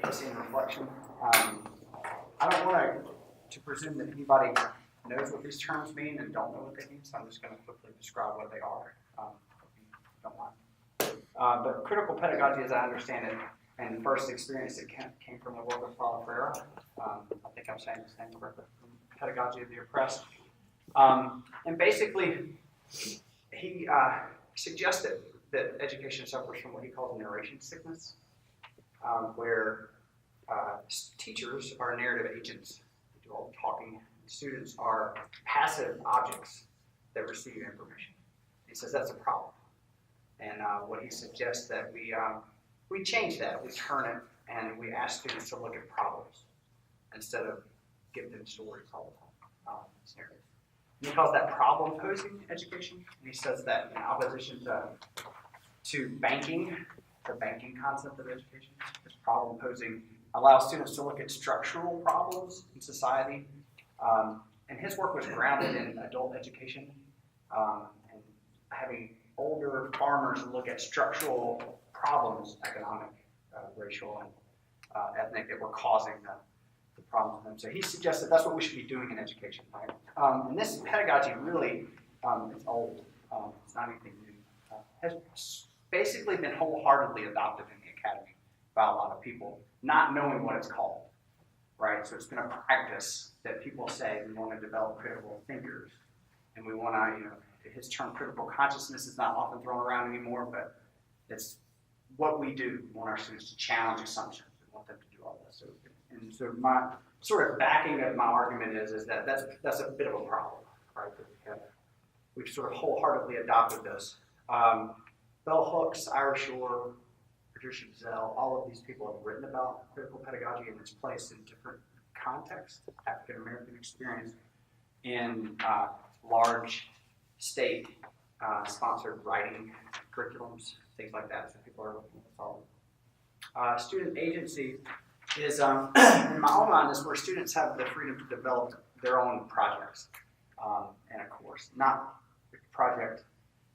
agency and reflection. I don't want to presume that anybody knows what these terms mean and don't know what they mean, so I'm just going to quickly describe what they are. If you don't mind. But critical pedagogy, as I understand it, and first experience, it came from the work of Paulo Freire. I think I'm saying his name correctly. Pedagogy of the Oppressed. And basically, he suggested that education suffers from what he calls narration sickness, where teachers are narrative agents. They do all the talking. Students are passive objects that receive information. He says that's a problem. And what he suggests that we change that, we turn it, and we ask students to look at problems instead of give them stories all the time. And he calls that problem-posing education. And he says that in opposition to banking, the banking concept of education, this problem-posing allows students to look at structural problems in society. And his work was grounded in adult education and having older farmers look at structural problems, economic, racial, and ethnic, that were causing the problems for them. So he suggested that's what we should be doing in education, right? And this pedagogy really is old. It's not anything new. Has basically been wholeheartedly adopted in the academy by a lot of people, not knowing what it's called, right? So it's been a practice that people say we want to develop critical thinkers, and we want to, his term critical consciousness is not often thrown around anymore, but it's what we do. We want our students to challenge assumptions. We want them to do all this. So my sort of backing of my argument is that that's a bit of a problem, right? That we've sort of wholeheartedly adopted this. Bell Hooks, Ira Shore, Patricia Zell, all of these people have written about critical pedagogy and its place in different contexts, African American experience, in large state sponsored writing curriculums, things like that. So people are looking at all. Student agency is, in my own mind, is where students have the freedom to develop their own projects in a course. Not a project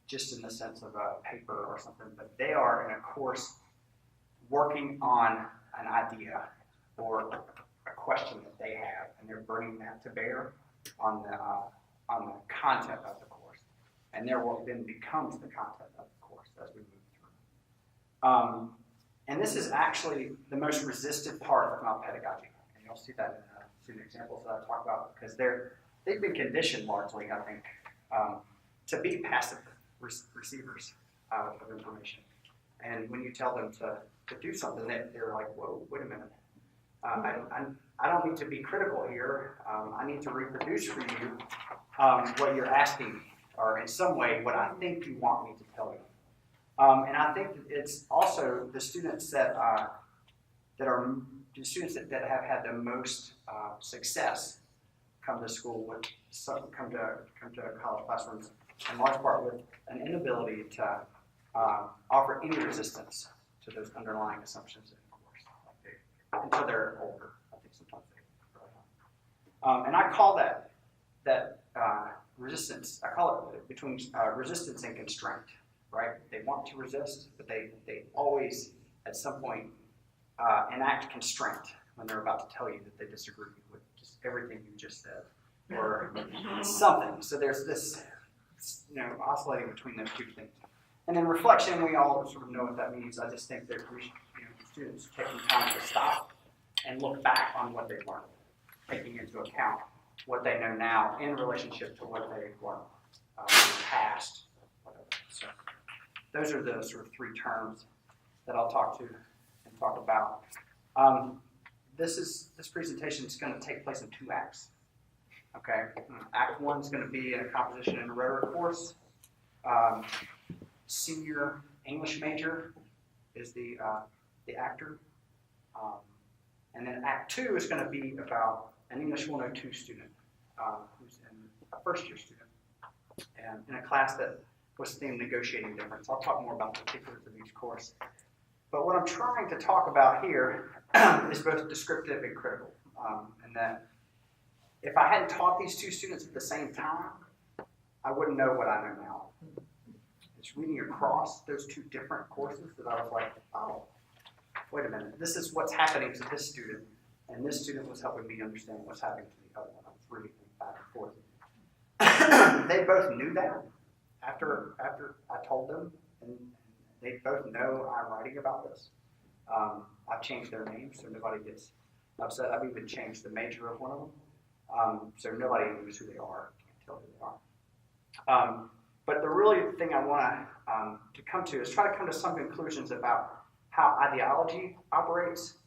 just in the sense of a paper or something, but they are in a course working on an idea or a question that they have, and they're bringing that to bear on the content of the course. And their work then becomes the content of the course as we move through. And this is actually the most resisted part of my pedagogy. And you'll see that in the student examples that I talk about, because they've been conditioned largely, I think, to be passive receivers of information. And when you tell them to do something, they're like, whoa, wait a minute. I don't need to be critical here. I need to reproduce for you what you're asking me, or in some way what I think you want me to tell you. And I think it's also the students that are the students that have had the most success come to school with come to college classrooms in large part with an inability to offer any resistance to those underlying assumptions in the course, until they're older. I think sometimes they really don't. And I call that resistance. I call it between resistance and constraint. Right? They want to resist, but they always, at some point, enact constraint when they're about to tell you that they disagree with just everything you just said, or something. So there's this, oscillating between those two things. And then reflection, we all sort of know what that means. I just think that students taking time to stop and look back on what they've learned, taking into account what they know now in relationship to what they've learned in the past, whatever. So those are the sort of three terms that I'll talk to and talk about. This presentation is going to take place in 2 acts. Okay, Act 1 is going to be in a composition and rhetoric course. Senior English major is the actor, and then Act 2 is going to be about an English 102 student who's a first-year student, and in a class that was themed Negotiating Difference. I'll talk more about the particulars of each course. But what I'm trying to talk about here is both descriptive and critical. And that if I hadn't taught these 2 students at the same time, I wouldn't know what I know now. It's reading across those 2 different courses that I was like, oh, wait a minute, this is what's happening to this student, and this student was helping me understand what's happening to the other one. I was reading back and forth. They both knew that after I told them, and they both know I'm writing about this. I've changed their names so nobody gets upset. I've even changed the major of one of them, so nobody knows who they are, can't tell who they are. But the really thing I want to come to is try to come to some conclusions about how ideology operates.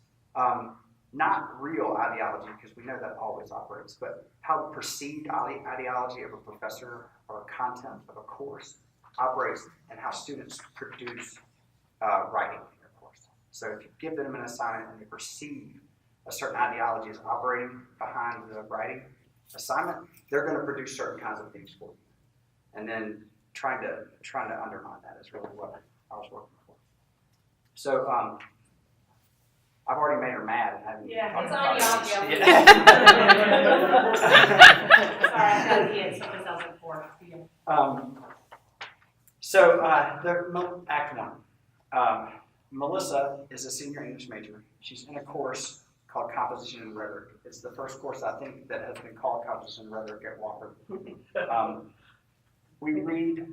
Not real ideology, because we know that always operates, but how the perceived ideology of a professor or content of a course operates, and how students produce writing in their course. So if you give them an assignment and they perceive a certain ideology is operating behind the writing assignment, they're going to produce certain kinds of things for you. And then trying to undermine that is really what I was working for. So I've already made her mad and haven't. Yeah, it's on you. Yeah. Sorry, I got the answer because I was like 4. So Act 1. Melissa is a senior English major. She's in a course called Composition and Rhetoric. It's the first course, I think, that has been called Composition and Rhetoric at Wofford. We read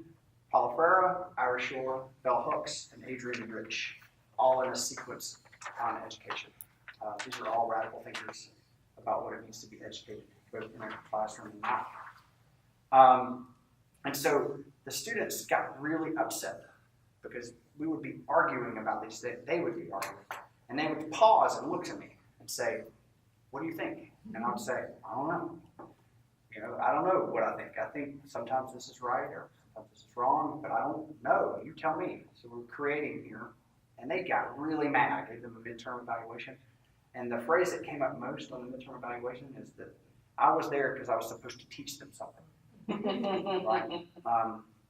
Paulo Freire, Ira Shore, Bell Hooks, and Adrian Rich, all in a sequence on education. These are all radical thinkers about what it means to be educated, both in a classroom and not. And so the students got really upset because we would be arguing about these things. They would be arguing. And they would pause and look at me and say, "What do you think?" And I would say, "I don't know. I don't know what I think. I think sometimes this is right or sometimes this is wrong, but I don't know. You tell me." So we're creating here. And they got really mad. I gave them a midterm evaluation. And the phrase that came up most on the midterm evaluation is that I was there because I was supposed to teach them something. Right?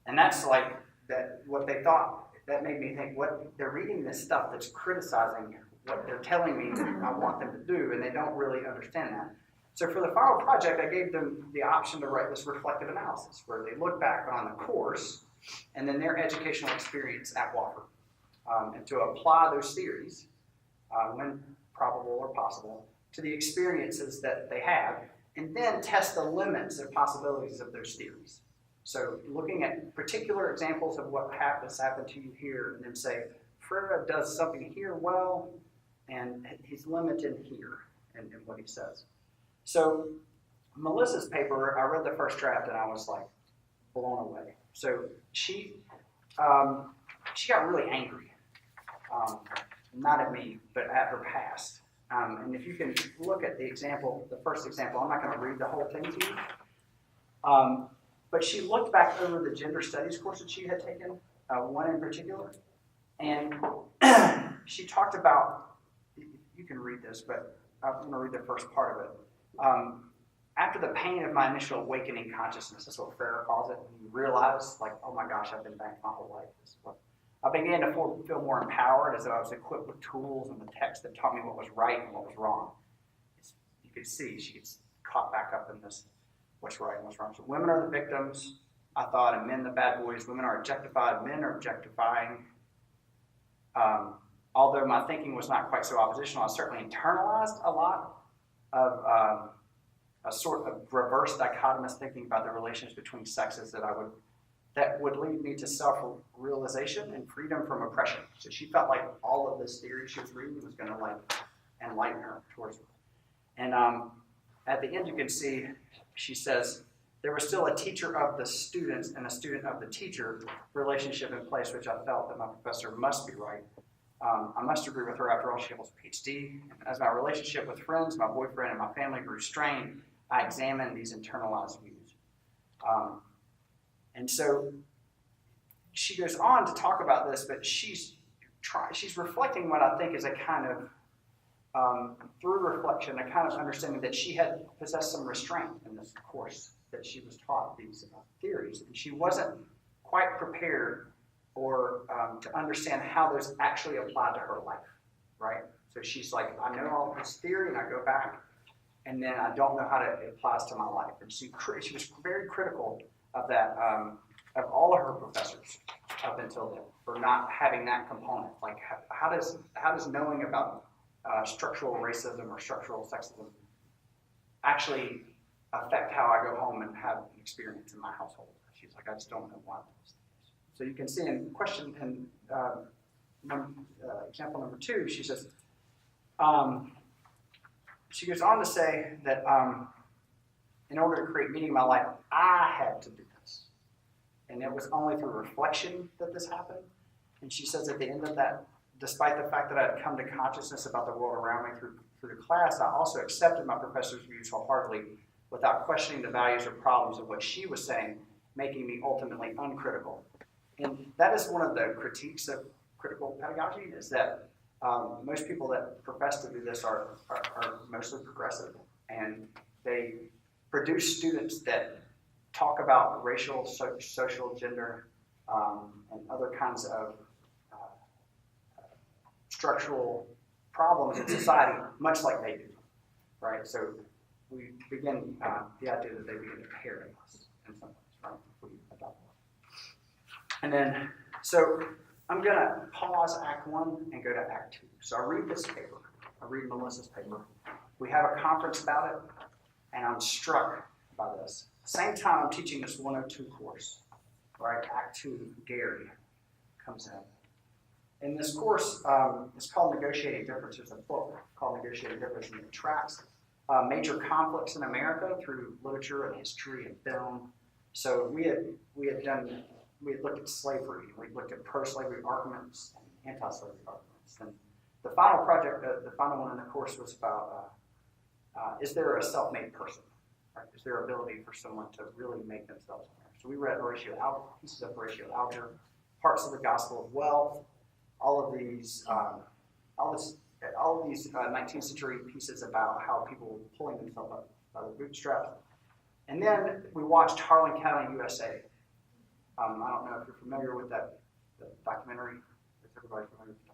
And that's like that. What they thought, that made me think, what they're reading this stuff that's criticizing what they're telling me that I want them to do, and they don't really understand that. So for the final project, I gave them the option to write this reflective analysis, where they look back on the course and then their educational experience at Wofford. And to apply those theories, when probable or possible, to the experiences that they have, and then test the limits and possibilities of those theories. So looking at particular examples of what has happened to you here, and then say, Freire does something here well, and he's limited here in what he says. So Melissa's paper, I read the first draft, and I was like blown away. So she got really angry. Not at me, but at her past. And if you can look at the example, the first example, I'm not going to read the whole thing to you. But she looked back over the gender studies course that she had taken, one in particular, and she talked about, you can read this, but I'm going to read the first part of it. After the pain of my initial awakening consciousness, that's what Freire calls it, and you realize, like, oh my gosh, I've been back my whole life. This is what I began to feel more empowered, as though I was equipped with tools and the text that taught me what was right and what was wrong. You could see she gets caught back up in this, what's right and what's wrong. So women are the victims, I thought, and men the bad boys. Women are objectified, men are objectifying. Although my thinking was not quite so oppositional, I certainly internalized a lot of a sort of reverse dichotomous thinking about the relations between sexes that would lead me to self-realization and freedom from oppression. So she felt like all of this theory she was reading was going to like enlighten her towards it. And at the end you can see she says, there was still a teacher of the students and a student of the teacher relationship in place, which I felt that my professor must be right. I must agree with her. After all, she holds a PhD. As my relationship with friends, my boyfriend, and my family grew strained, I examined these internalized views. And so she goes on to talk about this, but she's reflecting what I think is a kind of, through reflection, a kind of understanding that she had possessed some restraint in this course, that she was taught these theories, and she wasn't quite prepared or to understand how those actually applied to her life, right? So she's like, I know all this theory, and I go back, and then I don't know how it applies to my life. And she was very critical of that, of all of her professors. up until then for not having that component. Like, how does knowing about structural racism or structural sexism actually affect how I go home and have an experience in my household? She's like, I just don't know why. So you can see in question in example number 2, she says, she goes on to say that in order to create meaning in my life, I had to do this. And it was only through reflection that this happened. And she says at the end of that, despite the fact that I had come to consciousness about the world around me through the class, I also accepted my professor's views wholeheartedly without questioning the values or problems of what she was saying, making me ultimately uncritical. And that is one of the critiques of critical pedagogy, is that most people that profess to do this are mostly progressive, and they produce students that talk about racial, social, gender, and other kinds of structural problems in society, much like they do, right? So we begin the idea that they begin to parent us in some ways, right? We adopt them. And then, so I'm going to pause Act 1 and go to Act 2. So I read this paper. I read Melissa's paper. We have a conference about it, and I'm struck by this. Same time I'm teaching this 102 course, right? Act 2, Gary comes in. In this course, it's called Negotiating Difference. There's a book called Negotiating Difference, and it tracks major conflicts in America through literature and history and film. So we had looked at slavery, we looked at pro-slavery arguments and anti-slavery arguments. And the final project, the final one in the course was about, is there a self-made person? Right? Is there ability for someone to really make themselves aware? So we read pieces of Horatio Alger, parts of the Gospel of Wealth, all of these 19th century pieces about how people were pulling themselves up by the bootstraps. And then we watched Harlan County, USA. I don't know if you're familiar with the documentary. Is everybody familiar with the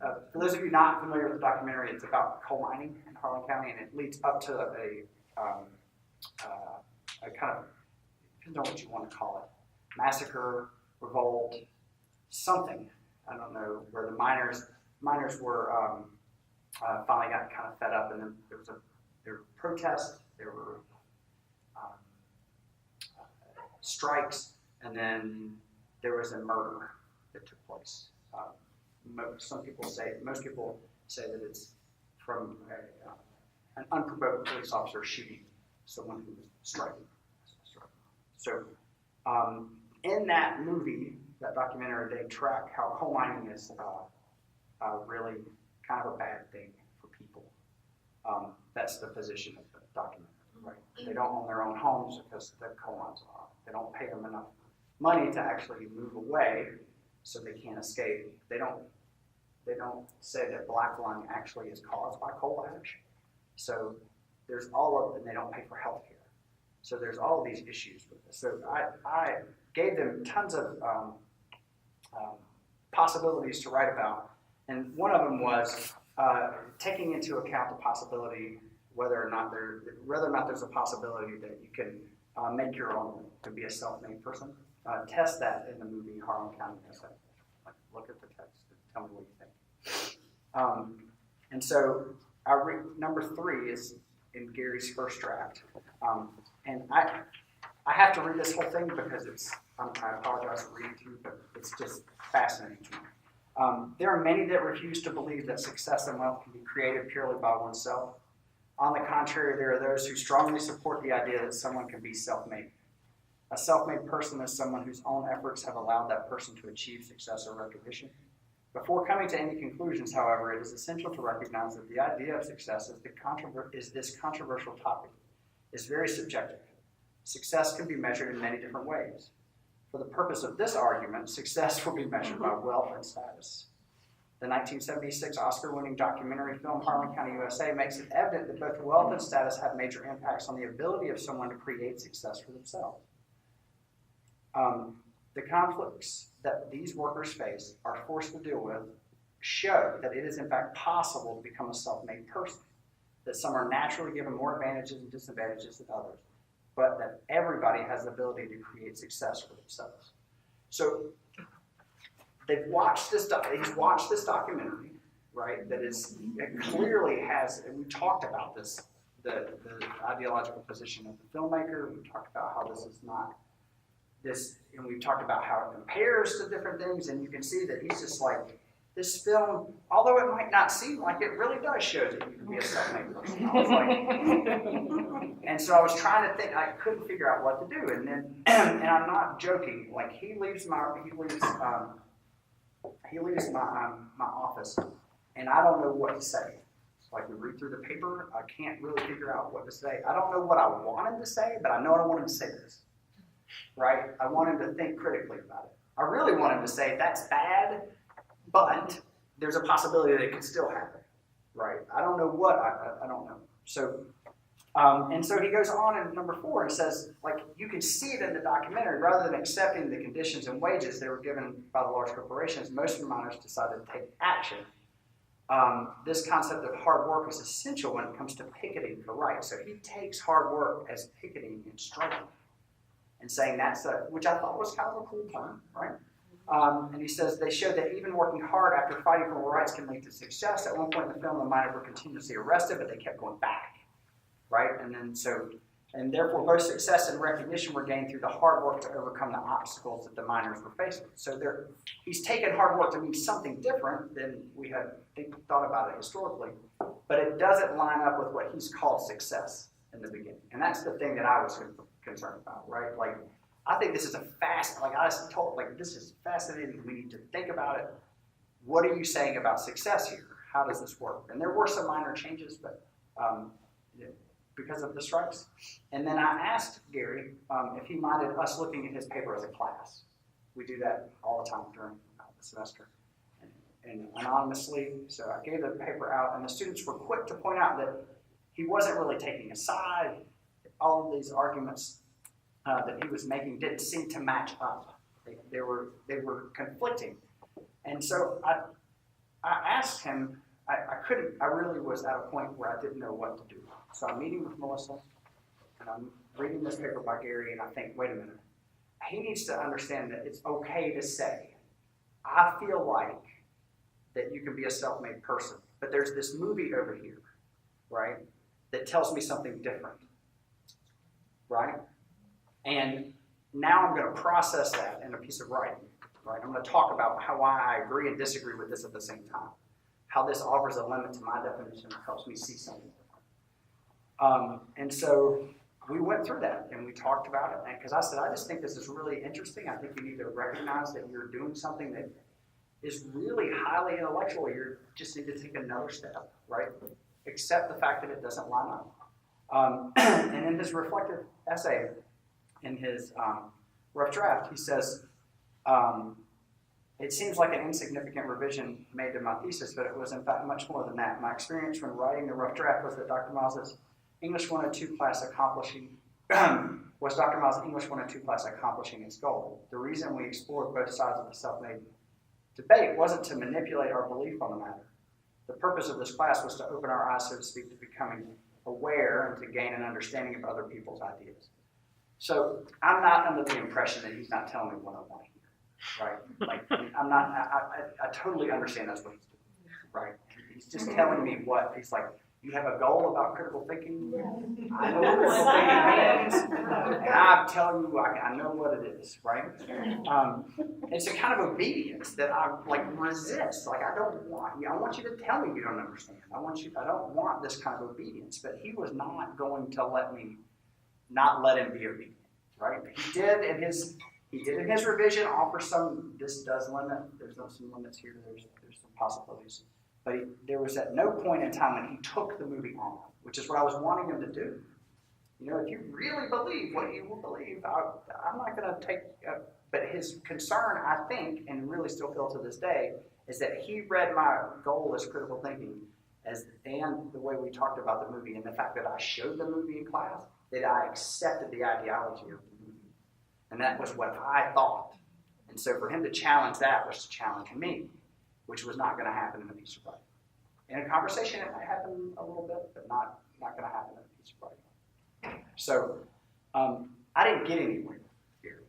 documentary? For those of you not familiar with the documentary, it's about coal mining in Harlan County, and it leads up to a kind of, depends on what you want to call it, massacre, revolt, something. I don't know, where the miners were finally got kind of fed up, and then there were protests, there were strikes, and then there was a murder that took place. Most people say that it's from an unprovoked police officer shooting someone who was striking. So in that movie, that documentary, they track how coal mining is really kind of a bad thing for people. That's the position of the documentary, right? They don't own their own homes because the coal mines are on. They don't pay them enough money to actually move away, so they can't escape. They don't say that black lung actually is caused by coal ash. So there's and they don't pay for health care. So there's all of these issues with this. So I gave them tons of possibilities to write about, and one of them was taking into account the possibility whether or not there's a possibility that you can make your own to be a self-made person. Test that in the movie Harlan County. Look at the text and tell me what you think. And so number 3 is in Gary's first draft, and I have to read this whole thing because I apologize for reading to you, but it's just fascinating to me. There are many that refuse to believe that success and wealth can be created purely by oneself. On the contrary, there are those who strongly support the idea that someone can be self-made. A self-made person is someone whose own efforts have allowed that person to achieve success or recognition. Before coming to any conclusions, however, it is essential to recognize that the idea of success is this controversial topic. It's very subjective. Success can be measured in many different ways. For the purpose of this argument, success will be measured by wealth and status. The 1976 Oscar-winning documentary film Harlan County, USA makes it evident that both wealth and status have major impacts on the ability of someone to create success for themselves. The conflicts that these workers face, are forced to deal with, show that it is in fact possible to become a self-made person, that some are naturally given more advantages and disadvantages than others, but that everybody has the ability to create success for themselves. So they've watched this. He's watched this documentary, right? It clearly has. And we talked about this, the ideological position of the filmmaker. We talked about how this is not this, and we talked about how it compares to different things. And you can see that he's just like, this film, although it might not seem like it, really does show that you can be a self-made person. I was like, and so I was trying to think. I couldn't figure out what to do. And then, and I'm not joking. Like he leaves my office, and I don't know what to say. Like we read through the paper, I can't really figure out what to say. I don't know what I want him to say, but I know I don't want him to say this. Right? I want him to think critically about it. I really want him to say that's bad, but there's a possibility that it could still happen. Right? I don't know what I don't know. So and so he goes on in number 4 and says, like, you can see it in the documentary, rather than accepting the conditions and wages they were given by the large corporations, most of the miners decided to take action. This concept of hard work is essential when it comes to picketing for rights. So he takes hard work as picketing and striking, and saying which I thought was kind of a cool term, right? And he says they showed that even working hard after fighting for rights can lead to success. At one point in the film, the miners were continuously arrested, but they kept going back, right? And therefore both success and recognition were gained through the hard work to overcome the obstacles that the miners were facing. So he's taken hard work to mean something different than we had thought about it historically, but it doesn't line up with what he's called success in the beginning. And that's the thing that I was concerned about, right? Like, I think this is this is fascinating. We need to think about it. What are you saying about success here? How does this work? And there were some minor changes, but because of the strikes. And then I asked Gary if he minded us looking at his paper as a class. We do that all the time during the semester, and anonymously. So I gave the paper out, and the students were quick to point out that he wasn't really taking a side. All of these arguments that he was making didn't seem to match up. They were conflicting. And so I asked him, I really was at a point where I didn't know what to do. So I'm meeting with Melissa, and I'm reading this paper by Gary, and I think, wait a minute. He needs to understand that it's okay to say, I feel like that you can be a self-made person, but there's this movie over here, right, that tells me something different, right? And now I'm going to process that in a piece of writing, right? I'm going to talk about how I agree and disagree with this at the same time, how this offers a limit to my definition and helps me see something different. And so we went through that, and we talked about it, because I said, I just think this is really interesting. I think you need to recognize that you're doing something that is really highly intellectual. You just need to take another step, right? Accept the fact that it doesn't line up. And in his reflective essay, in his rough draft, he says, it seems like an insignificant revision made to my thesis, but it was in fact much more than that. My experience when writing the rough draft was that Dr. Miles' English 102 class accomplishing its goal. The reason we explored both sides of the self-made debate wasn't to manipulate our belief on the matter. The purpose of this class was to open our eyes, so to speak, to becoming aware and to gain an understanding of other people's ideas. So I'm not under the impression that he's not telling me what I want to hear, right? Like, I'm not, I totally understand that's what he's doing, right? He's just telling me what, he's like, you have a goal about critical thinking? I know what critical thinking means, and I'm telling you, I know what it is, right? It's a kind of obedience that I resist. Like, I want you to tell me you don't understand. I don't want this kind of obedience. But he was not going to not let him be obedient, right? He did in his revision offer this does limit, there's some limits here, there's some possibilities. But there was at no point in time when he took the movie on, which is what I was wanting him to do. You know, if you really believe what you will believe, I'm not going to take, but his concern, I think, and really still feel to this day, is that he read my goal as critical thinking and the way we talked about the movie and the fact that I showed the movie in class, that I accepted the ideology of the movie. And that was what I thought. And so for him to challenge that was to challenge me, which was not going to happen in a piece of writing. In a conversation, it might happen a little bit, but not going to happen in a piece of writing. So I didn't get anywhere here.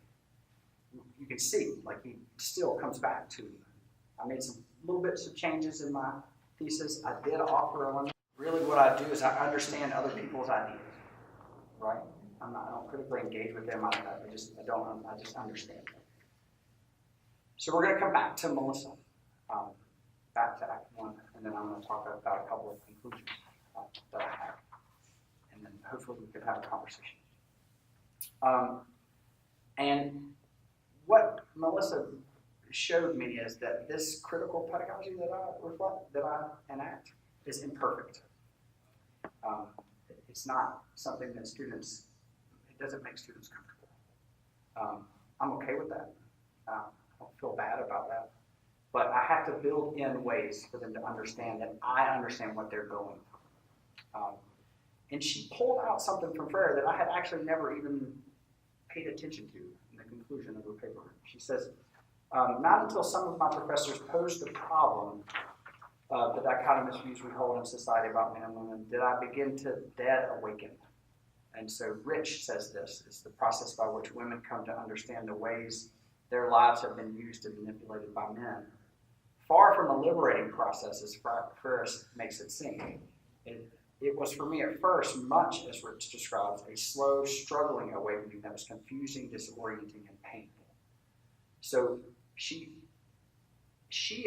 You can see, like he still comes back to, I made some little bits of changes in my thesis. I did offer a limit. Really what I do is I understand other people's ideas, right? I don't critically engage with them. I just understand them. So we're going to come back to Melissa, back to Act 1, and then I'm going to talk about a couple of conclusions that I have. And then hopefully we can have a conversation. And what Melissa showed me is that this critical pedagogy that I enact is imperfect. It's not something that it doesn't make students comfortable. I'm okay with that. I don't feel bad about that. But I have to build in ways for them to understand that I understand what they're going through. And she pulled out something from Freire that I had actually never even paid attention to in the conclusion of her paper. She says, not until some of my professors posed the problem of the dichotomous views we hold in society about men and women did I begin to dead awaken. And so Rich says this is the process by which women come to understand the ways their lives have been used and manipulated by men. Far from a liberating process, as Freire makes it seem. It was for me at first, much as Rich describes, a slow, struggling awakening that was confusing, disorienting, and painful. So she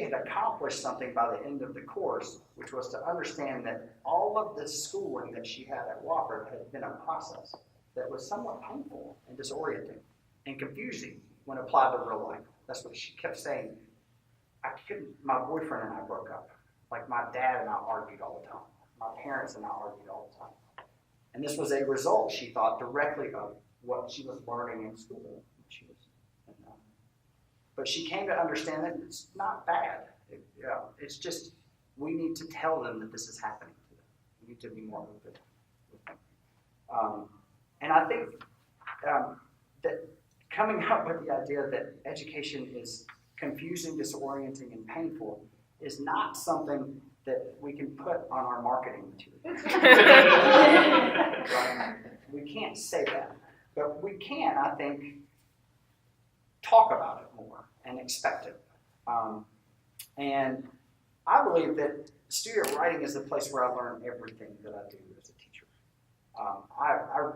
had accomplished something by the end of the course, which was to understand that all of the schooling that she had at Wofford had been a process that was somewhat painful and disorienting and confusing when applied to real life. That's what she kept saying. My boyfriend and I broke up. Like my dad and I argued all the time. My parents and I argued all the time. And this was a result, she thought, directly of what she was learning in school. But she came to understand that it's not bad. It's just we need to tell them that this is happening to them. We need to be more open with them. And I think that coming up with the idea that education is confusing, disorienting, and painful is not something that we can put on our marketing materials. Right? We can't say that. But we can, I think, talk about it more and expect it. And I believe that student writing is the place where I learn everything that I do as a teacher.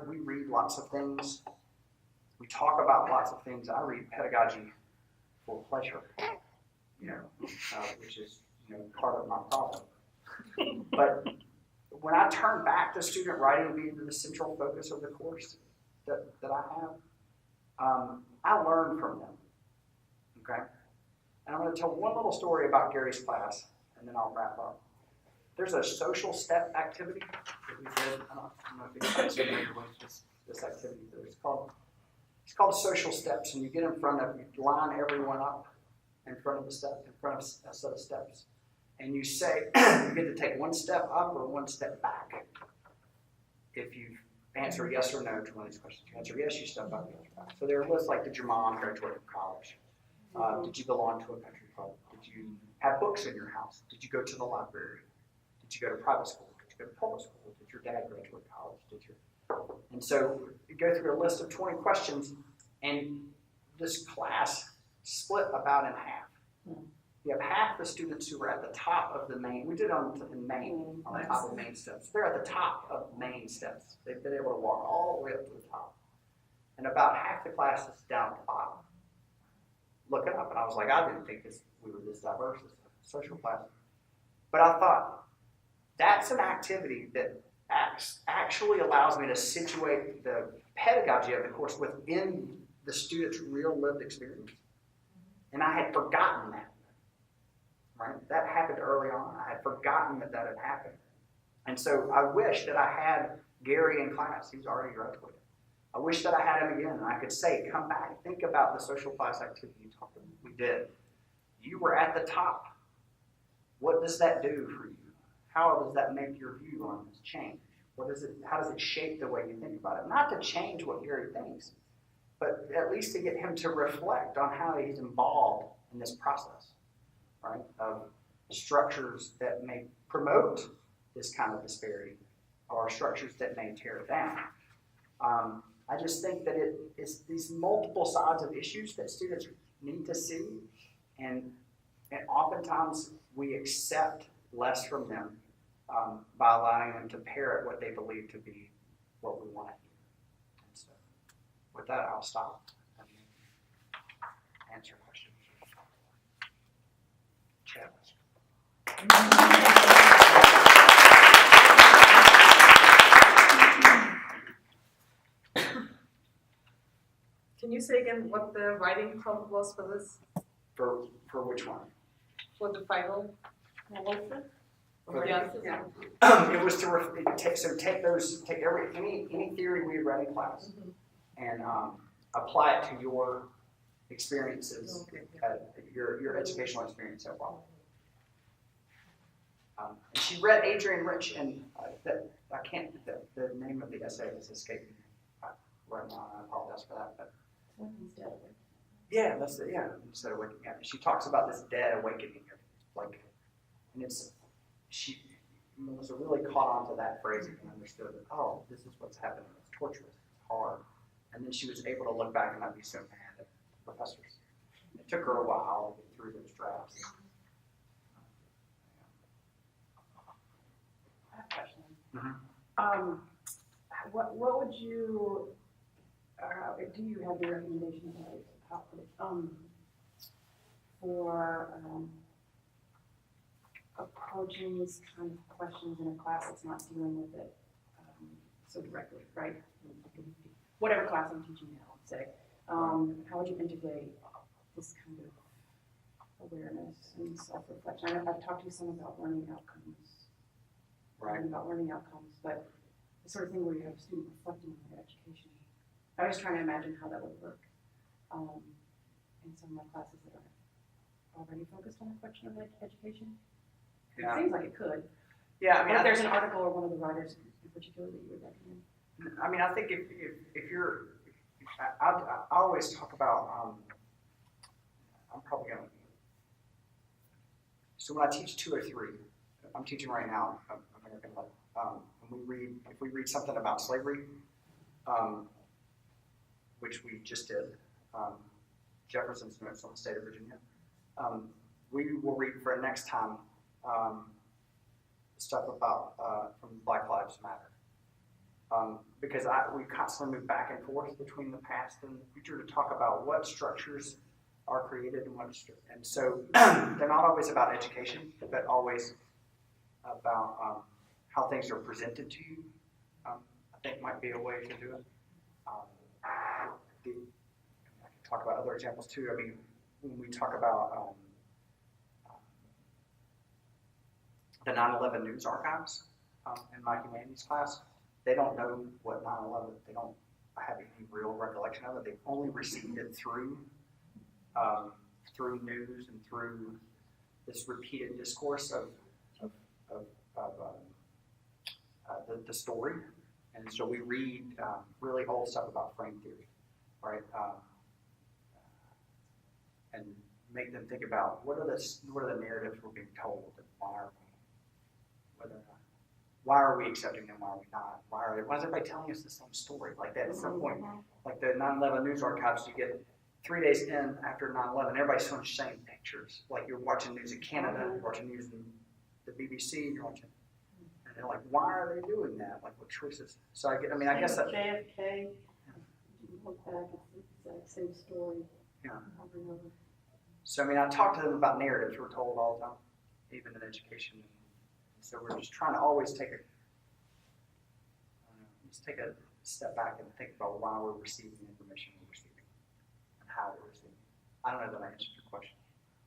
We read lots of things. We talk about lots of things. I read pedagogy for pleasure, which is part of my problem. But when I turn back to student writing being the central focus of the course that I have, I learn from them. Okay? And I'm going to tell one little story about Gary's class, and then I'll wrap up. There's a social step activity that we did. I don't know if anybody's familiar with this activity. It's called social steps, and you get in front of, you line everyone up in front of a set of steps. And you say, you get to take one step up or one step back. If you answer yes or no to one of these questions. You answer yes, you step up, you answer back. So there are lists like, did your mom graduate from college? Did you belong to a country club? Did you have books in your house? Did you go to the library? Did you go to private school? Did you go to public school? Did your dad graduate college? And so you go through a list of 20 questions, and this class split about in half. You have half the students who were at the top of the main. We did it on the top of the main steps. They're at the top of main steps. They've been able to walk all the way up to the top. And about half the class is down at the bottom. Looking up, and I was like, I didn't think we were this diverse as a social class. But I thought, that's an activity that actually allows me to situate the pedagogy of the course within the student's real lived experience. And I had forgotten that. Right? That happened early on. I had forgotten that had happened. And so I wish that I had Gary in class. He's already graduated. I wish that I had him again, and I could say, come back, think about the social class activity we did. You were at the top. What does that do for you? How does that make your view on this change? How does it shape the way you think about it? Not to change what Gary thinks, but at least to get him to reflect on how he's involved in this process. Right, of structures that may promote this kind of disparity or structures that may tear it down. I just think that it is these multiple sides of issues that students need to see, and oftentimes we accept less from them by allowing them to parrot what they believe to be what we want to hear. And so, with that, I'll stop and answer questions. Chad. Can you say again what the writing prompt was for this, For which one? for the final? What was it? For the- Yeah. It was to take any theory we read in class and apply it to your experiences, your educational experience so far. And she read Adrian Rich, and the name of the essay is escaping me right now, and I apologize for that. But yeah, that's it. Yeah, instead of waking up, she talks about this dead awakening, and Melissa really caught on to that phrase and understood that, oh, this is what's happening. It's torturous. It's hard. And then she was able to look back and not be so mad at professors. It took her a while to get through those drafts. I have a question. Mm-hmm. What would you, do you have the recommendation for approaching these kind of questions in a class that's not dealing with it so directly, right? Whatever class I'm teaching now, let's say, how would you integrate this kind of awareness and self-reflection? I've talked to some about learning outcomes, about learning outcomes, but the sort of thing where you have a student reflecting on their education. I was trying to imagine how that would work in some of my classes that are already focused on reflection of education. Yeah. It seems like it could. Yeah, I mean, if there's an article or one of the writers in particular that you would recommend. I mean, I think if you're, I always talk about, I'm probably going to, so when I teach 2 or 3, I'm teaching right now, American Life, if we read something about slavery, which we just did, Jefferson's Notes on the State of Virginia, we will read for next time stuff about from Black Lives Matter. Because we constantly move back and forth between the past and the future to talk about what structures are created and so they're not always about education, but always about how things are presented to you. I think might be a way to do it. I can talk about other examples too. I mean, when we talk about the 9/11 news archives in my humanities class, they don't know what 9/11. They don't have any real recollection of it. They've only received it through news and through this repeated discourse of the story. And so we read really old stuff about frame theory, right? And make them think about what are the narratives we're being told, and why are we accepting them, why are we not? Why is everybody telling us the same story like that? At some point, like the 9/11 news archives, you get 3 days in after 9/11, everybody's showing the same pictures. Like you're watching news in Canada, you're watching news in the BBC, you're watching, and they're like, why are they doing that? Like what choices? So I guess that. JFK, look back, it's the exact same story. Yeah. Over and over. So I talk to them about narratives we're told all the time, even in education. So we're just trying to always take a step back and think about why we're receiving the information we're receiving and how we're receiving. I don't know that I answered your question.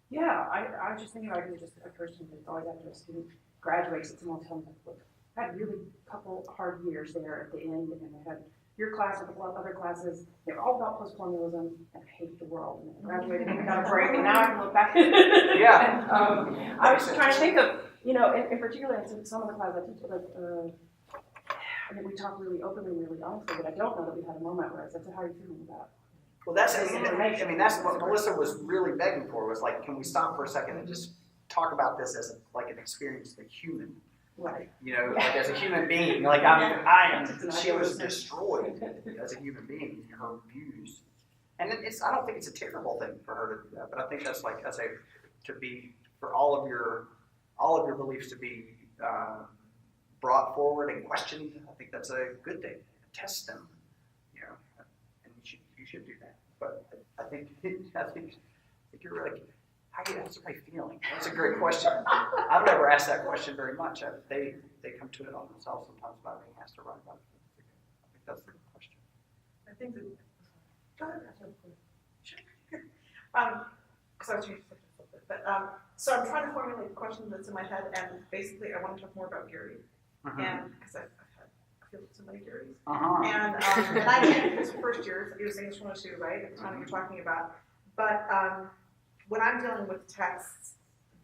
Yeah, I was just thinking about it, just a person that's always after a student graduates, that someone tells them, look, I had really a couple hard years there at the end, and I had your class and a couple of other classes, they were all about postcolonialism, and I hated the world, and I graduated and got a break, and now I can look back. Yeah. And, I was just trying to think of, in particular, in some of the classes I teach, we talk really openly, really honestly, but I don't know that we had a moment where I said, so how are you feeling about Well, that's what Melissa was really begging for, was like, can we stop for a second and just talk about this as like an experience, a human, Right. You know, like as a human being, like I am, she was destroyed as a human being, her views. And I don't think it's a terrible thing for her to do that, but I think that's like, I say, to be, for all of your beliefs to be brought forward and questioned. I think that's a good thing. Test them, you know, and you should do that. But I think you're like, how's everybody feeling? That's a great question. I've never asked that question very much. They come to it on themselves sometimes about being asked to write about it. I think that's the question. I think that. Go ahead. Sure. Because I was changing subjects a little bit, but so I'm trying to formulate the question that's in my head, and basically I want to talk more about Gary, and because I feel so many Garys, and I think this first year you were saying it's 102, right? At the time you're talking about, but when I'm dealing with texts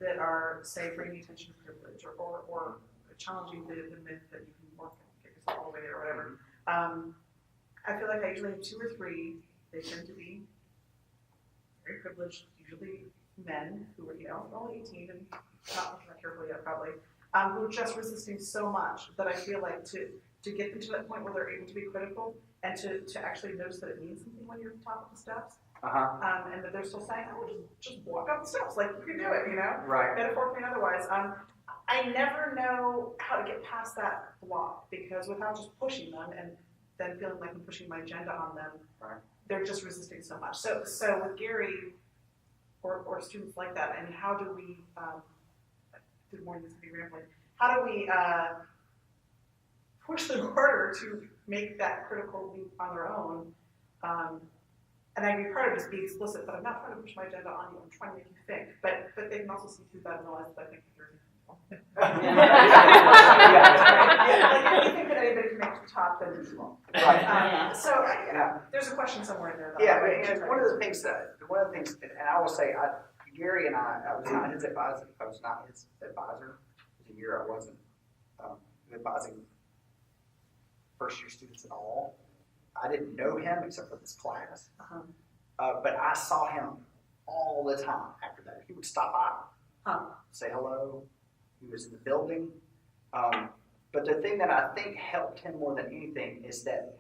that are, say, bringing attention to privilege or challenging the myth that you can work and get yourself all the way there or whatever, I feel like I usually have 2 or 3. They tend to be very privileged, usually men who are, only 18 and not looking that carefully yet probably, who are just resisting so much that I feel like to get them to that point where they're able to be critical and to actually notice that it means something when you're at the top of the steps. And that they're still saying, oh, just walk up the steps, like you can do it, Right. Metaphorically and otherwise. I never know how to get past that block because without just pushing them and then feeling like I'm pushing my agenda on them, Right. They're just resisting so much. So with Gary or students like that, and how do we, good morning, this would be rambling, how do we push them harder to make that critical leap on their own? And I mean, part of just being explicit, but I'm not trying to push my agenda on you, I'm trying to make you think. But they can also see through that and realize that I think you're like if you think that anybody can make it to the top, then you won't. Right. So there's a question somewhere in there. And one of the things, and I will say, Gary and I was not his advisor. I was not his advisor. It was a year I wasn't advising first-year students at all. I didn't know him except for this class, but I saw him all the time after that. He would stop by, say hello. He was in the building. But the thing that I think helped him more than anything is that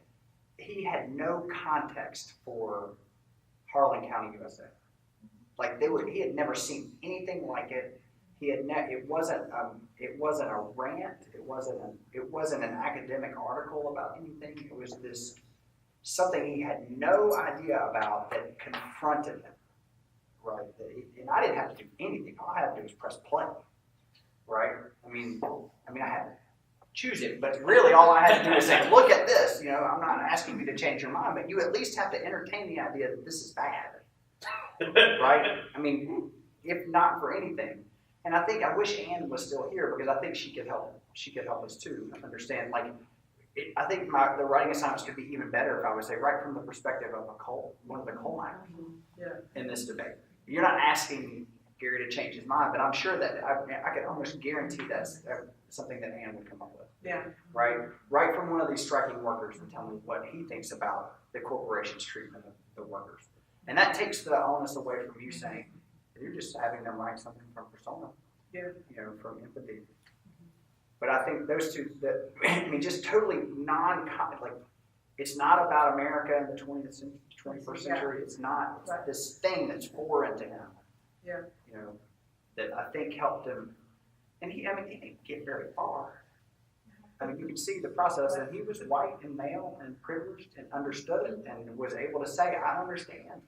he had no context for Harlan County, USA. Like he had never seen anything like it. He had it wasn't a rant. It wasn't an academic article about anything. It was something he had no idea about that confronted him. Right, and I didn't have to do anything. All I had to do was press play. Right? I mean, I had to choose it, but really all I had to do was say, look at this. I'm not asking you to change your mind, but you at least have to entertain the idea that this is bad. Right? I mean, if not for anything. And I wish Ann was still here because I think she could help. She could help us too understand. I think the writing assignments could be even better if I would say right from the perspective of one of the coal miners in this debate. You're not asking Gary to change his mind, but I'm sure that I could almost guarantee that's something that Ann would come up with. Yeah. Right from one of these striking workers and tell me what he thinks about the corporation's treatment of the workers. And that takes the onus away from you saying, you're just having them write something from persona, from empathy. But I think those two, just totally it's not about America in the 21st century. It's not. It's this thing that's foreign to him. Yeah. That I think helped him. And he didn't get very far. You could see the process, and he was white and male and privileged and understood it and was able to say, I understand.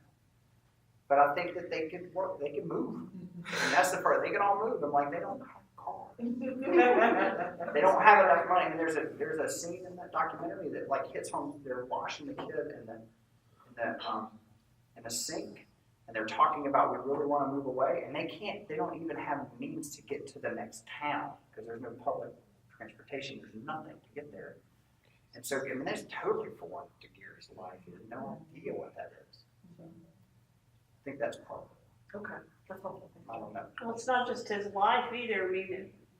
But I think that they could work, they could move. And that's the part, they can all move. I'm like, they don't have a car. They don't have enough money. And there's a scene in that documentary that hits home. They're washing the kid in the sink. And they're talking about we really want to move away. And they don't even have means to get to the next town because there's no public transportation. There's nothing to get there. And so, that's totally foreign to Gary's life. He has no idea what that is. I think that's part of it. Okay, that's helpful. I don't know. Well, it's not just his life either.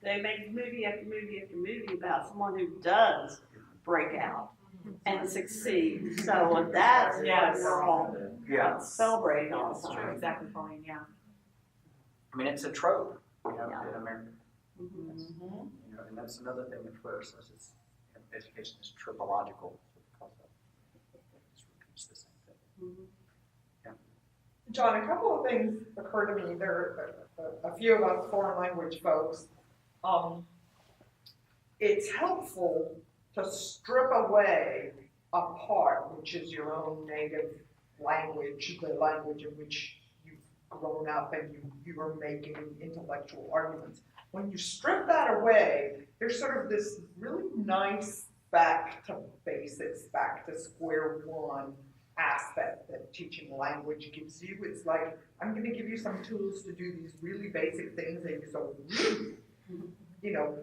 They make movie after movie after movie about someone who does break out and succeed. So that's what we're all celebrating all the That's true, time. exactly, Pauline, It's a trope, in America. You know, and that's another thing that flares us. It's education is tripological because it just repeats the same thing. John, a couple of things occur to me. There are a few of us foreign language folks. It's helpful to strip away a part, which is your own native language, the language in which you've grown up and you are making intellectual arguments. When you strip that away, there's sort of this really nice back to basics, back to square one aspect that teaching language gives you. It's like, I'm going to give you some tools to do these really basic things, and so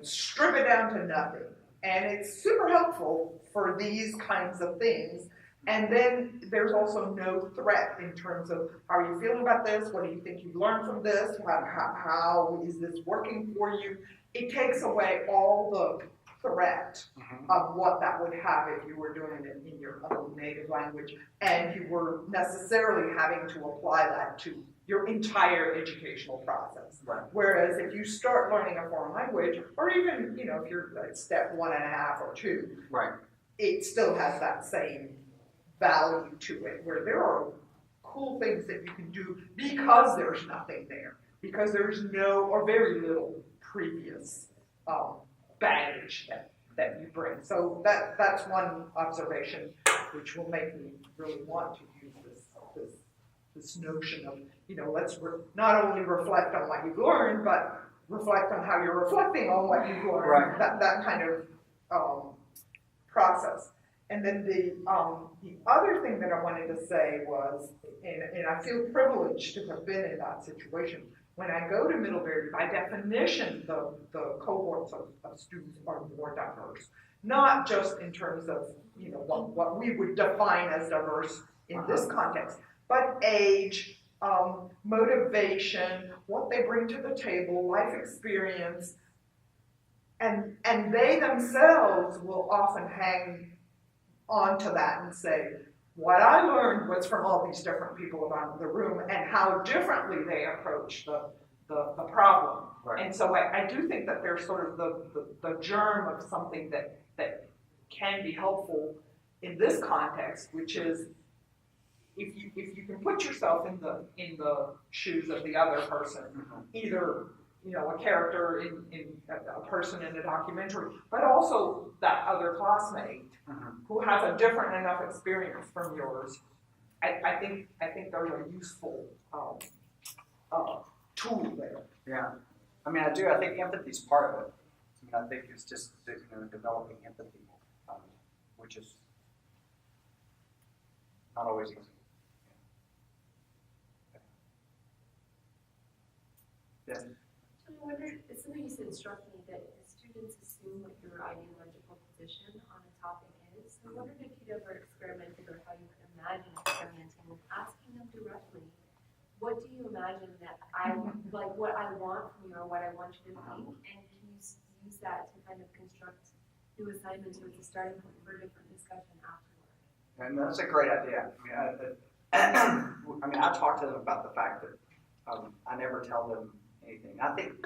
strip it down to nothing. And it's super helpful for these kinds of things. And then there's also no threat in terms of how are you feeling about this? What do you think you've learned from this? How is this working for you? It takes away all the threat of what that would have if you were doing it in your own native language and you were necessarily having to apply that to your entire educational process. Right. Whereas if you start learning a foreign language, or even, if you're at step 1.5 or 2, Right. it still has that same value to it, where there are cool things that you can do because there's nothing there, because there's no or very little previous baggage that you bring. So that's one observation which will make me really want to use this notion of, let's not only reflect on what you've learned, but reflect on how you're reflecting on what you've learned. Right. That kind of process. And then the other thing that I wanted to say was, and I feel privileged to have been in that situation, when I go to Middlebury, by definition, the cohorts of students are more diverse. Not just in terms of, what we would define as diverse in this context, but age, motivation, what they bring to the table, life experience, and they themselves will often hang onto that and say, what I learned was from all these different people around the room and how differently they approach the problem. Right. And so I do think that there's sort of the germ of something that can be helpful in this context, which is if you can put yourself in the shoes of the other person, either a character in a person in a documentary, but also that other classmate who has a different enough experience from yours. I think there's a useful tool there. Yeah. I think empathy is part of it. I think it's just developing empathy, which is not always easy. Yeah. I wondered, something you said struck me that the students assume what your ideological position on a topic is. So I wondered if you'd ever experimented or how you could imagine experimenting with asking them directly, what do you imagine that what I want from you or what I want you to think, and can you use that to kind of construct new assignments or as a starting point for a different discussion afterward? And that's a great idea. I talk to them about the fact that I never tell them anything. I think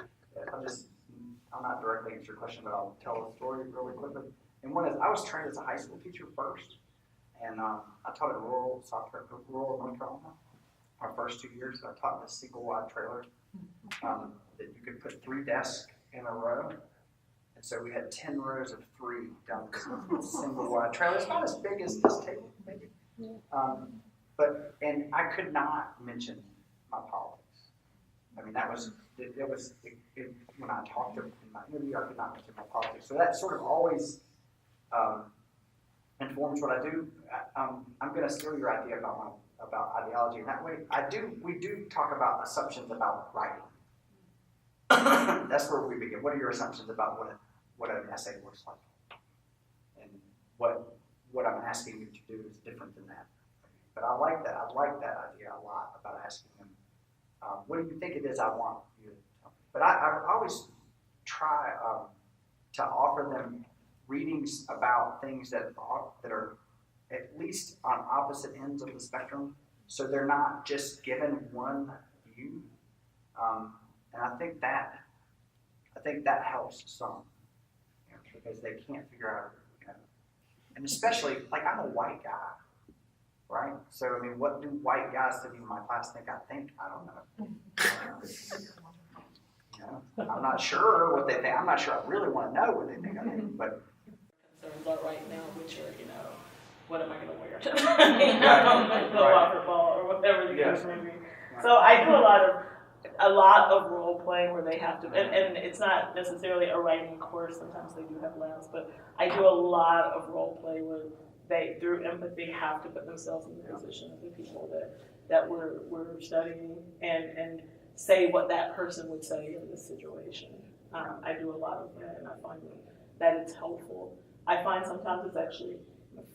I'll not directly answer your question, but I'll tell a story really quickly. And one is, I was trained as a high school teacher first, and I taught in rural North Carolina. Our first 2 years, I taught in a single wide trailer that you could put 3 desks in a row. And so we had 10 rows of 3 down this single wide trailer. It's not as big as this table, maybe. And I could not mention my politics. When I talked to them in my interview, I could not mention my politics. So that sort of always informs what I do. I'm going to steal your idea about ideology in that way. We do talk about assumptions about writing. That's where we begin. What are your assumptions about what an essay looks like? And what I'm asking you to do is different than that. But I like that. I like that idea a lot about asking them, what do you think it is I want you to tell me? But I always try to offer them readings about things that are at least on opposite ends of the spectrum, so they're not just given one view. And I think I think that helps some, because they can't figure out, and especially, like, I'm a white guy, right? So, I mean, what do white guys sitting in my class think I think? I don't know. I'm not sure what they think. I'm not sure I really want to know what they think I think, but. Concerns are right now, which are, what am I going to wear to go out for ball or whatever the case may be. So I do a lot of role playing where they have to, and it's not necessarily a writing course. Sometimes they do have labs, but I do a lot of role play where they, through empathy, have to put themselves in the position of the people that we're studying and say what that person would say in this situation. I do a lot of that, and I find that it's helpful. I find sometimes it's actually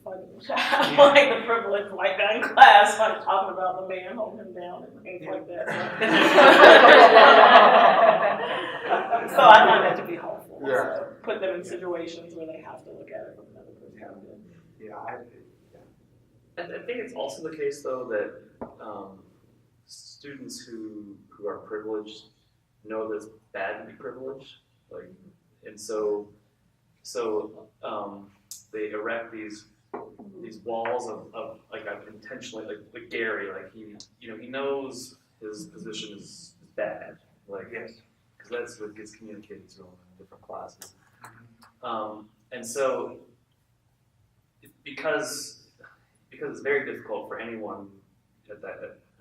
funny to have like the privileged white guy in class like talking about the man holding him down and things like that. So I find that to be helpful. Yeah. So put them in situations where they have to look at it from another perspective. I think it's also the case though that students who are privileged know that it's bad to be privileged, and so they erect these walls of like intentionally, like Gary, like he knows his position is bad, because that's what gets communicated to him in different classes, and so because it's very difficult for anyone at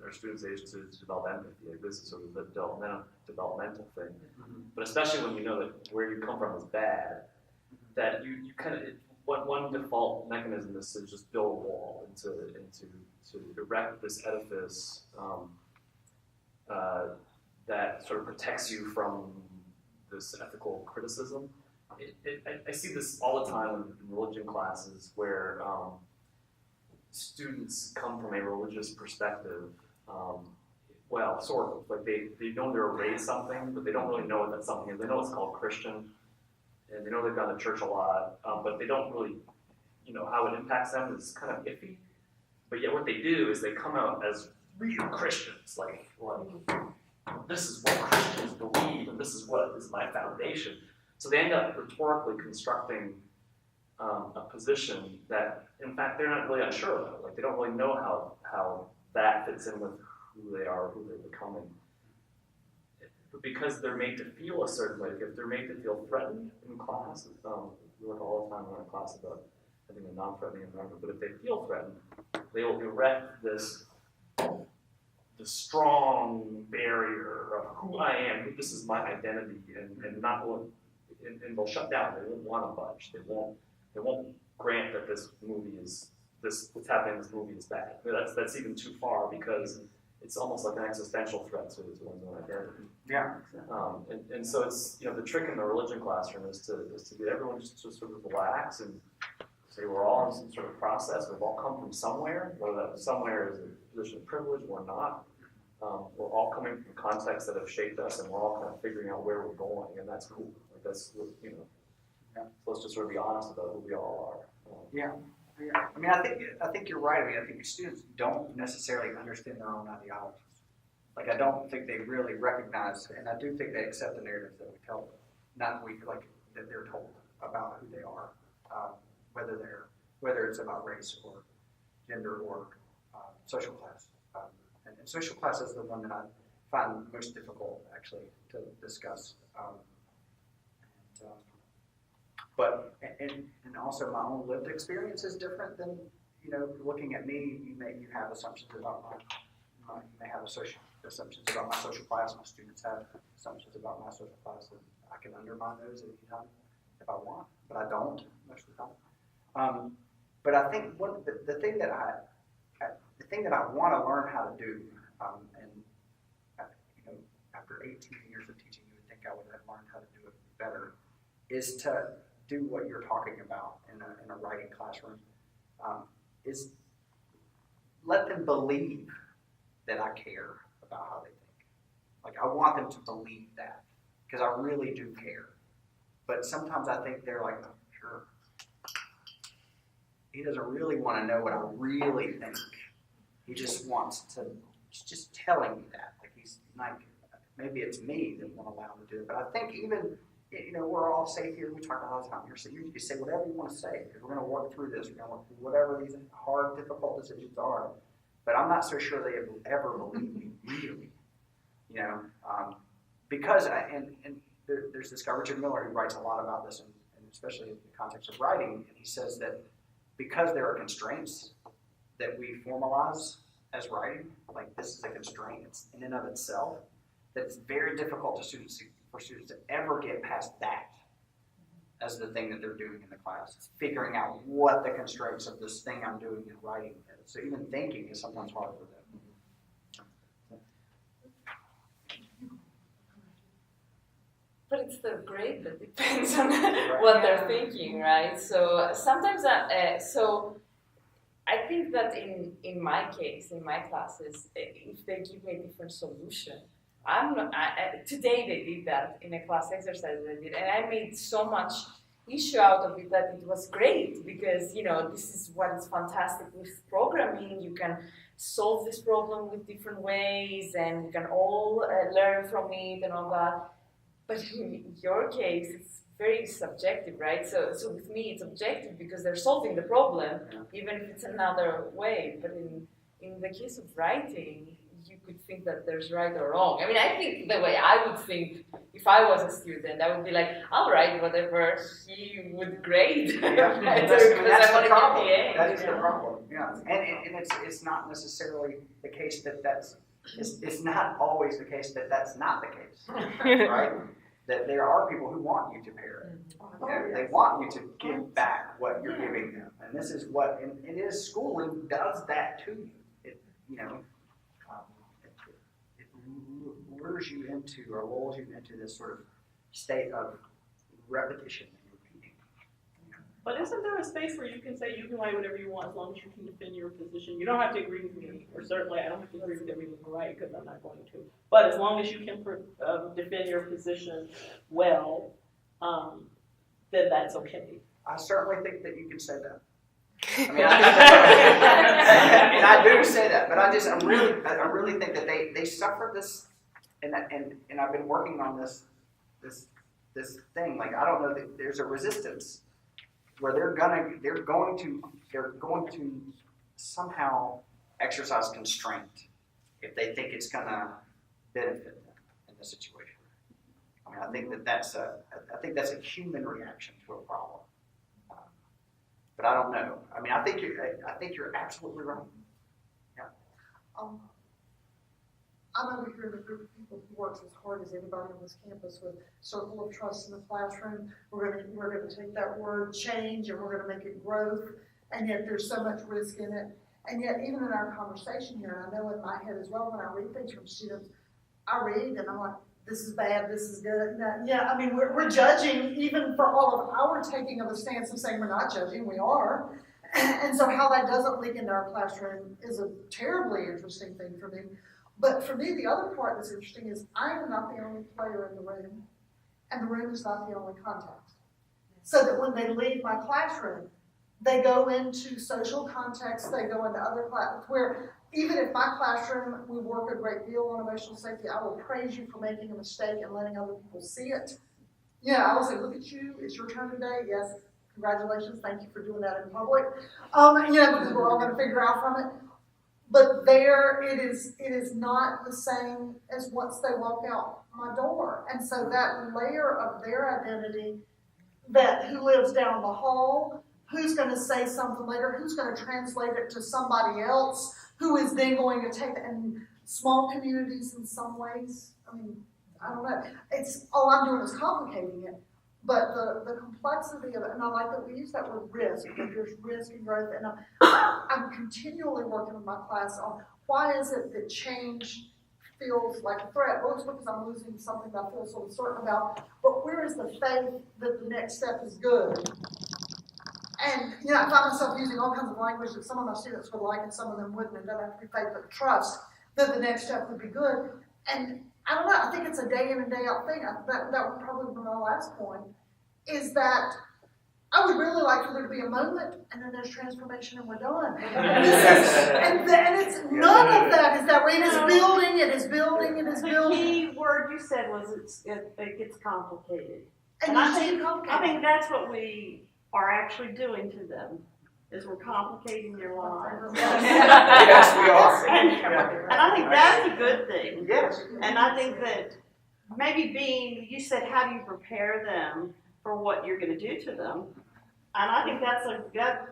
our students' age to develop empathy, like this is sort of the developmental thing, but especially when you know that where you come from is bad, that you kind of, one default mechanism is to just build a wall and to erect this edifice that sort of protects you from this ethical criticism. I see this all the time in religion classes where students come from a religious perspective. Well, sort of, like they know they're raised something, but they don't really know what that something is. They know it's called Christian, and they know they've gone to church a lot, but they don't really, how it impacts them is kind of iffy. But yet what they do is they come out as real Christians, like this is what Christians believe, and this is what is my foundation. So they end up rhetorically constructing a position that, in fact, they're not really unsure about. Like they don't really know how that fits in with who they are, who they're becoming. But because they're made to feel a certain way, if they're made to feel threatened in class, we work all the time in our class about having a non-threatening environment, but if they feel threatened, they will erect this strong barrier of who I am, this is my identity, and they'll shut down. They won't want to budge. They won't grant that what's happening in this movie is bad. That's even too far, because it's almost like an existential threat to one's own identity. Yeah. And so it's, the trick in the religion classroom is to get everyone just to sort of relax and say we're all in some sort of process. We've all come from somewhere, whether that somewhere is a position of privilege or not. We're all coming from contexts that have shaped us, and we're all kind of figuring out where we're going, and that's cool. Like that's, So let's just sort of be honest about who we all are. Yeah. I mean, I think you're right. I mean, I think students don't necessarily understand their own ideologies. Like, I don't think they really recognize, and I do think they accept the narratives that we tell them, that they're told about who they are, whether it's about race or gender or social class. And social class is the one that I find most difficult, actually, to discuss. But also my own lived experience is different than, looking at me. You have assumptions about you may have assumptions about my social class. My students have assumptions about my social class, and I can undermine those at any time if I want, but I don't most of the time. But I think the thing that I want to learn how to do, after 18 years of teaching, you would think I would have learned how to do it better, is to do what you're talking about in a writing classroom, is let them believe that I care about how they think. Like, I want them to believe that, because I really do care. But sometimes I think they're like, oh, sure. He doesn't really want to know what I really think. He just wants to, he's just telling me that. Like, he's like, maybe it's me that won't allow him to do it. But I think even you know, we're all safe here. We talk all the time here, so you can say whatever you want to say because we're going to work through this. We're going to work through whatever these hard, difficult decisions are. But I'm not so sure they ever believe me, really. You know, because there's this guy Richard Miller who writes a lot about this, and especially in the context of writing, and he says that because there are constraints that we formalize as writing, like this is a constraint in and of itself, that it's very difficult for students to ever get past that as the thing that they're doing in the class. It's figuring out what the constraints of this thing I'm doing in writing is. So even thinking is sometimes hard for them. But it's their grade that depends on what they're thinking, right? So sometimes, so I think that in my case, in my classes, if they give me a different solution, today they did that in a class exercise they did, and I made so much issue out of it that it was great because, you know, this is what is fantastic with programming. You can solve this problem with different ways and we can all learn from it and all that. But in your case, it's very subjective, right? So with me, it's objective because they're solving the problem, even if it's another way. But in the case of writing, you could think that there's right or wrong. I mean, I think the way I would think if I was a student, I would be like, I'll write whatever he would grade. Yeah. That's the problem. That is the problem. Yeah, and it's not necessarily the case it's not always the case that's not the case, right? That there are people who want you to parrot. They want you to give back what you're giving them, and this is what and it is. Schooling does that to you. It lures you into or lulls you into this sort of state of repetition and repeating. But isn't there a space where you can say you can write whatever you want as long as you can defend your position? You don't have to agree with me, or certainly I don't have to agree with everything you write because I'm not going to. But as long as you can defend your position well, then that's okay. I certainly think that you can say that. I mean, and I do say that, but I really think that they suffer this, and I've been working on this thing. Like I don't know that there's a resistance where they're going to somehow exercise constraint if they think it's gonna benefit them in the situation. I mean, I think that's a human reaction to a problem. But I don't know. I mean, I think you're absolutely right. Yeah. I'm over here in a group of people who works as hard as anybody on this campus with circle of trust in the classroom. We're gonna take that word change and we're gonna make it growth, and yet there's so much risk in it. And yet even in our conversation here, and I know in my head as well when I read things from students, I read and I'm like, this is bad, this is good. Yeah, I mean, we're judging even for all of our taking of a stance of saying we're not judging, we are. And so how that doesn't leak into our classroom is a terribly interesting thing for me. But for me, the other part that's interesting is I am not the only player in the room, and the room is not the only context. So that when they leave my classroom, they go into social contexts, they go into other classes, where even if my classroom, we work a great deal on emotional safety, I will praise you for making a mistake and letting other people see it. Yeah, I will say, look at you, it's your turn today, yes, congratulations, thank you for doing that in public. Because we're all gonna figure out from it. But there, it is not the same as once they walk out my door. And so that layer of their identity, that who lives down the hall, who's gonna say something later, who's gonna translate it to somebody else, who is then going to take it, and small communities in some ways, I mean, I don't know. It's all I'm doing is complicating it, but the complexity of it, and I like that we use that word risk, because there's risk and growth, and I'm continually working with my class on why is it that change feels like a threat? Well, it's because I'm losing something that I feel sort of certain about, but where is the faith that the next step is good? And, I find myself using all kinds of language that some of my students would like and some of them wouldn't, and doesn't have to be faith, but trust that the next step would be good. And I don't know, I think it's a day in and day out thing. That would probably be my last point, is that I would really like for there to be a moment and then there's transformation and we're done. And it's none of that is that way. It is building, it is building, it is building. The key word you said was it gets complicated. And I think that's what we are actually doing to them, is we're complicating their lives. Yes, we are. And I think that's a good thing. Yes. And I think that maybe you said, how do you prepare them for what you're gonna do to them? And I think that's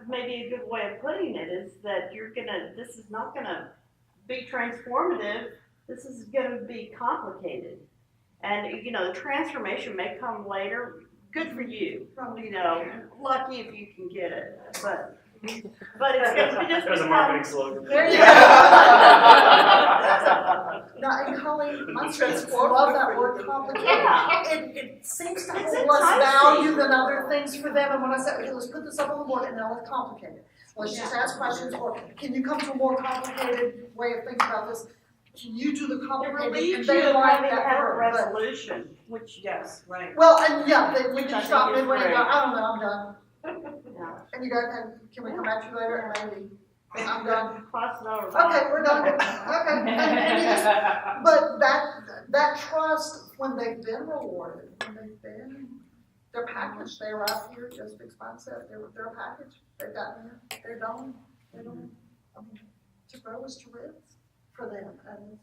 maybe a good way of putting it, is that this is not gonna be transformative, this is gonna be complicated. And, the transformation may come later, good for you, lucky if you can get it, but it's gonna just There's a marketing slogan. There you go. Now, and Colleen, my students love that word complicated. It seems to hold less value than other things for them, and when I say, okay, let's put this up on the board, and now let's complicate it. Let's just ask questions, or can you come to a more complicated way of thinking about this? Can you do the It complicated? relieves And you they of like having to that have a word, but- resolution, which, Yes, right. Well, and yeah, we Which I can think stop is midway and go, great. I don't know, I'm done. yeah. And you go, can we come back to you later? Maybe. I'm done. Cross it over. Okay, we're done. Okay. And you just, but that trust, when they've been rewarded, they're packaged, they arrive here, just as Bob said, they're a package. They've gotten here, they're done. To grow is to live for them. And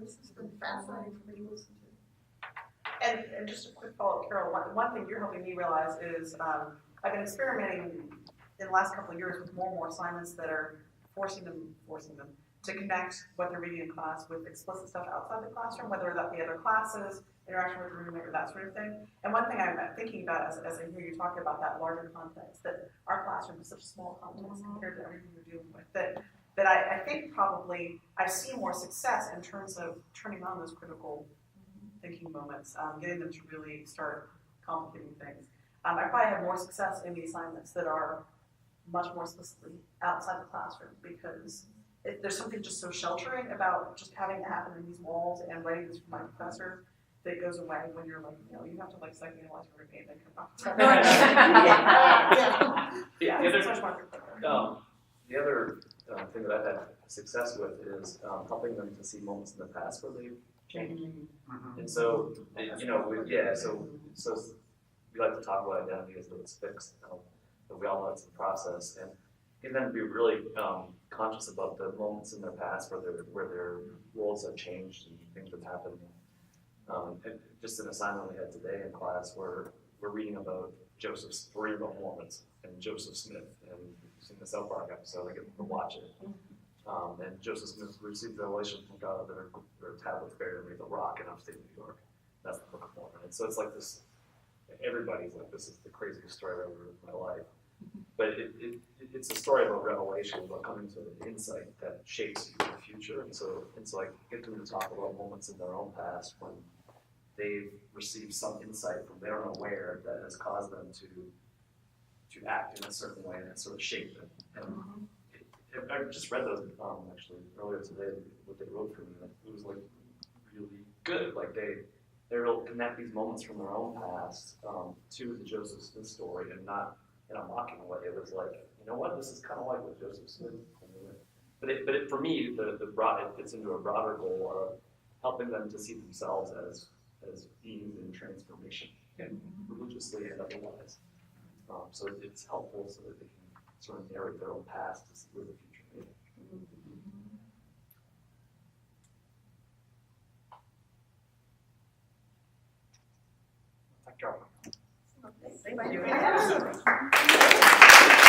this has been fascinating for me to listen to. And just a quick follow-up, Carol, one thing you're helping me realize is, I've been experimenting in the last couple of years with more and more assignments that are forcing them to connect what they're reading in class with explicit stuff outside the classroom, whether that be other classes, interaction with the roommate, or that sort of thing. And one thing I'm thinking about as I hear you talk about that larger context, that our classroom is such a small context compared to everything we're dealing with, that I think probably I've seen more success in terms of turning on those critical thinking moments, getting them to really start complicating things. I probably have more success in the assignments that are much more explicitly outside the classroom, because there's something just so sheltering about just having it happen in these walls and writing this for my professor that goes away when you're like, you have to like psychoanalyze your roommate and come back. Yeah, It's much more. the other thing that I've had success with is helping them to see moments in the past where they've changed. And so, so we like to talk about identity as though it's fixed, but we all know it's a process. And get them to be really conscious about the moments in their past where their roles have changed and things have happened. And just an assignment we had today in class where we're reading about we're reading about Mormons and Joseph Smith, and you've seen the South Park episode, I get to watch it. And Joseph Smith received revelation from God that there are tablets buried underneath a rock in upstate New York. That's the Book of Mormon. And so it's like this, everybody's like, this is the craziest story I've ever heard in my life. But it's a story about revelation, about coming to an insight that shapes you in the future. And so I get them to talk about moments in their own past when they've received some insight from their own aware that has caused them to act in a certain way and sort of shape them. And I just read those actually earlier today, what they wrote for me, and it was like really good. Like they will connect these moments from their own past to the Joseph Smith story, and not in a mocking way. It was like, you know what, this is kind of like what Joseph Smith. But for me, it fits into a broader goal of helping them to see themselves as beings in transformation, and religiously and otherwise. So it's helpful so that they can sort of narrate their own past to see where the future may be. Thank you. Thank you.